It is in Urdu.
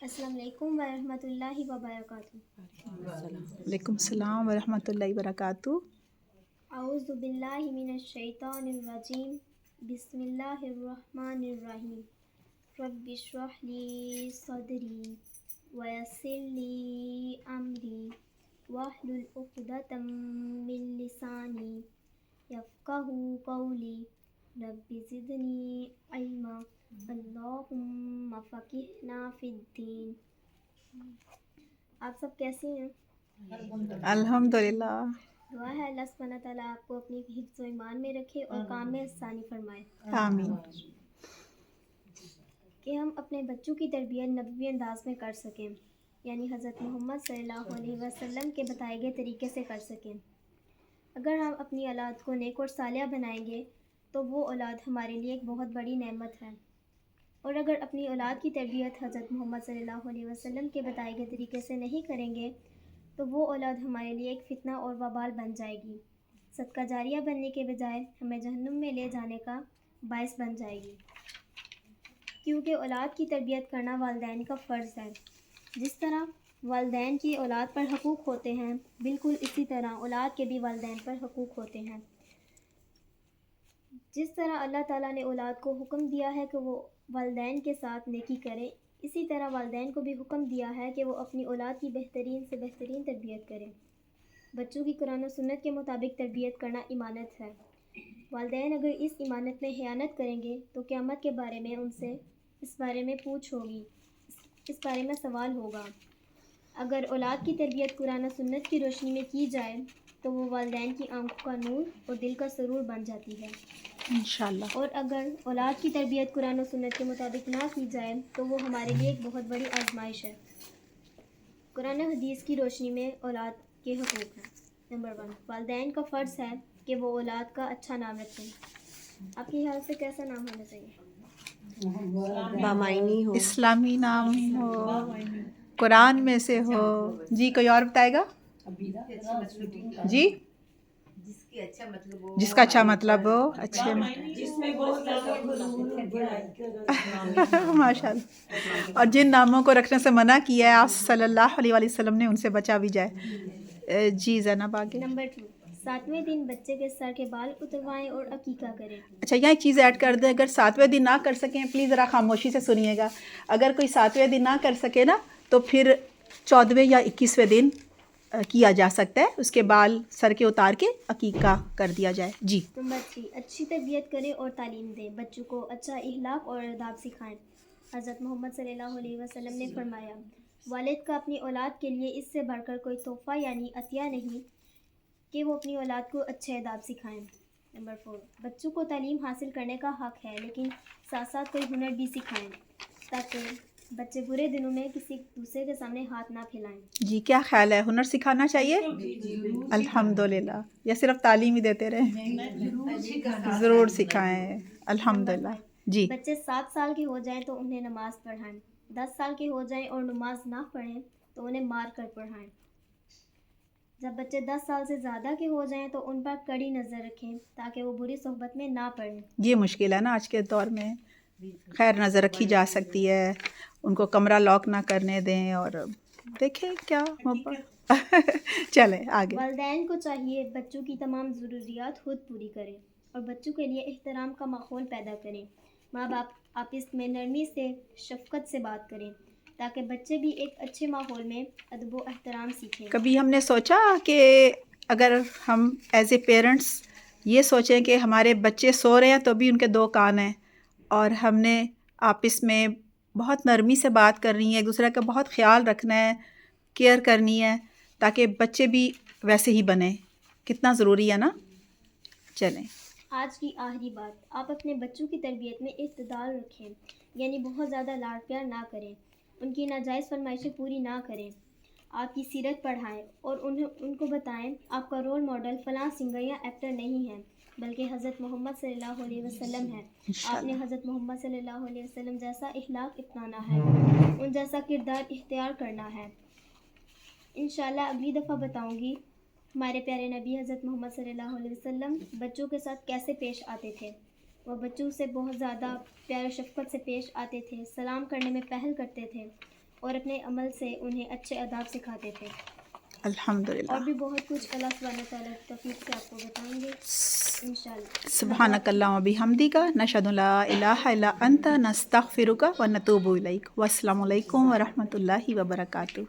السلام علیکم ورحمۃ اللہ وبرکاتہ۔ وعلیکم السلام ورحمۃ اللہ وبرکاتہ۔ اعوذ باللہ من الشیطان الرجیم، بسم اللہ الرحمن الرحیم۔ رب اشرح لی صدری ویسر لی امری واحلل عقدۃ من لسانی یفقہوا قولی، رب زدنی علما، اللہم فقہنا فی الدین۔ آپ سب کیسے ہیں؟ الحمدللہ۔ دعا ہے اللہ سبحانہ تعالیٰ آپ کو اپنی حفظ و ایمان میں رکھے اور کام میں آسانی فرمائے، آمین۔ کہ ہم اپنے بچوں کی تربیت نبوی انداز میں کر سکیں، یعنی حضرت محمد صلی اللہ علیہ وسلم کے بتائے گئے طریقے سے کر سکیں۔ اگر ہم اپنی اولاد کو نیک اور صالحہ بنائیں گے تو وہ اولاد ہمارے لیے ایک بہت بڑی نعمت ہے، اور اگر اپنی اولاد کی تربیت حضرت محمد صلی اللہ علیہ وسلم کے بتائے گئے طریقے سے نہیں کریں گے تو وہ اولاد ہمارے لیے ایک فتنہ اور وبال بن جائے گی، صدقہ جاریہ بننے کے بجائے ہمیں جہنم میں لے جانے کا باعث بن جائے گی، کیونکہ اولاد کی تربیت کرنا والدین کا فرض ہے۔ جس طرح والدین کی اولاد پر حقوق ہوتے ہیں، بالکل اسی طرح اولاد کے بھی والدین پر حقوق ہوتے ہیں۔ جس طرح اللہ تعالیٰ نے اولاد کو حکم دیا ہے کہ وہ والدین کے ساتھ نیکی کرے، اسی طرح والدین کو بھی حکم دیا ہے کہ وہ اپنی اولاد کی بہترین سے بہترین تربیت کریں۔ بچوں کی قرآن و سنت کے مطابق تربیت کرنا امانت ہے۔ والدین اگر اس امانت میں خیانت کریں گے تو قیامت کے بارے میں ان سے اس بارے میں پوچھ ہوگی، اس بارے میں سوال ہوگا۔ اگر اولاد کی تربیت قرآن و سنت کی روشنی میں کی جائے تو وہ والدین کی آنکھوں کا نور اور دل کا سرور بن جاتی ہے، انشاءاللہ۔ اور اگر اولاد کی تربیت قرآن و سنت کے مطابق نہ کی جائے تو وہ ہمارے لیے ایک بہت بڑی آزمائش ہے۔ قرآن و حدیث کی روشنی میں اولاد کے حقوق ہیں۔ نمبر 1، والدین کا فرض ہے کہ وہ اولاد کا اچھا نام رکھیں۔ آپ کے خیال سے کیسا نام ہونا چاہیے؟ بامعنی ہو، اسلامی نام ہو، قرآن میں سے ہو۔ جی کوئی اور بتائے گا؟ جی جس کا اچھا مطلب ہو، اچھے ماشاء اللہ۔ اور جن ناموں کو رکھنے سے منع کیا ہے آپ صلی اللہ علیہ وآلہ وسلم نے، ان سے بچا بھی جائے۔ جی زینب آگے۔ نمبر 2، 7ویں دن بچے کے سر کے بال اتروائیں اور عقیقہ کریں۔ اچھا یہاں ایک چیز ایڈ کر دیں، اگر 7ویں دن نہ کر سکیں پلیز ذرا خاموشی سے سنیے گا۔ اگر کوئی 7ویں دن نہ کر سکے نا تو پھر 14ویں یا 21ویں دن کیا جا سکتا ہے، اس کے بال سر کے اتار کے عقیقہ کر دیا جائے۔ جی نمبر 3، اچھی تربیت کریں اور تعلیم دیں، بچوں کو اچھا اخلاق اور آداب سکھائیں۔ حضرت محمد صلی اللہ علیہ وسلم نے فرمایا، والد کا اپنی اولاد کے لیے اس سے بڑھ کر کوئی تحفہ یعنی عطیہ نہیں کہ وہ اپنی اولاد کو اچھے آداب سکھائیں۔ نمبر 4، بچوں کو تعلیم حاصل کرنے کا حق ہے، لیکن ساتھ ساتھ کوئی ہنر بھی سکھائیں تاکہ بچے برے دنوں میں کسی دوسرے کے سامنے ہاتھ نہ پھیلائیں۔ جی کیا خیال ہے، ہنر سکھانا چاہیے؟ الحمدللہ، یا صرف تعلیم ہی دیتے رہیں؟ ضرور سکھائیں، الحمدللہ۔ جی بچے 7 سال کے ہو جائیں تو انہیں نماز پڑھائیں، 10 سال کے ہو جائیں اور نماز نہ پڑھیں تو انہیں مار کر پڑھائیں۔ جب بچے 10 سال سے زیادہ کے ہو جائیں تو ان پر کڑی نظر رکھیں تاکہ وہ بری صحبت میں نہ پڑیں۔ یہ مشکل ہے نا آج کے دور میں، خیر نظر رکھی جا سکتی ہے، ان کو کمرہ لاک نہ کرنے دیں، اور دیکھیں کیا چلیں آگے۔ والدین کو چاہیے بچوں کی تمام ضروریات خود پوری کریں اور بچوں کے لیے احترام کا ماحول پیدا کریں۔ ماں باپ آپس میں نرمی سے، شفقت سے بات کریں تاکہ بچے بھی ایک اچھے ماحول میں ادب و احترام سیکھیں۔ کبھی ہم نے سوچا کہ اگر ہم ایز اے پیرنٹس یہ سوچیں کہ ہمارے بچے سو رہے ہیں تو بھی ان کے 2 کان ہیں، اور ہم نے آپس میں بہت نرمی سے بات کرنی ہے، ایک دوسرے کا بہت خیال رکھنا ہے، کیئر کرنی ہے تاکہ بچے بھی ویسے ہی بنیں، کتنا ضروری ہے نا۔ چلیں آج کی آخری بات، آپ اپنے بچوں کی تربیت میں اعتدال رکھیں، یعنی بہت زیادہ لاڈ پیار نہ کریں، ان کی ناجائز فرمائشیں پوری نہ کریں، آپ کی سیرت پڑھائیں اور ان کو بتائیں آپ کا رول ماڈل فلاں سنگر یا ایکٹر نہیں ہے بلکہ حضرت محمد صلی اللہ علیہ وسلم ہے۔ آپ نے حضرت محمد صلی اللہ علیہ وسلم جیسا اخلاق اپنانا ہے، ان جیسا کردار اختیار کرنا ہے۔ انشاءاللہ اگلی دفعہ بتاؤں گی ہمارے پیارے نبی حضرت محمد صلی اللہ علیہ وسلم بچوں کے ساتھ کیسے پیش آتے تھے۔ وہ بچوں سے بہت زیادہ پیار و شفقت سے پیش آتے تھے، سلام کرنے میں پہل کرتے تھے اور اپنے عمل سے انہیں اچھے آداب سکھاتے تھے. الحمدللہ. اور بھی بہت کچھ اللہ سبحانہ تعالیٰ کی توفیق سے آپ کو بتائیں گے انشاءاللہ. سبحانک اللہم و بحمدک نشہد ان لا الہ الا انت نستغفرک و نتوب الیک. والسلام علیکم ورحمۃ اللہ وبرکاتہ.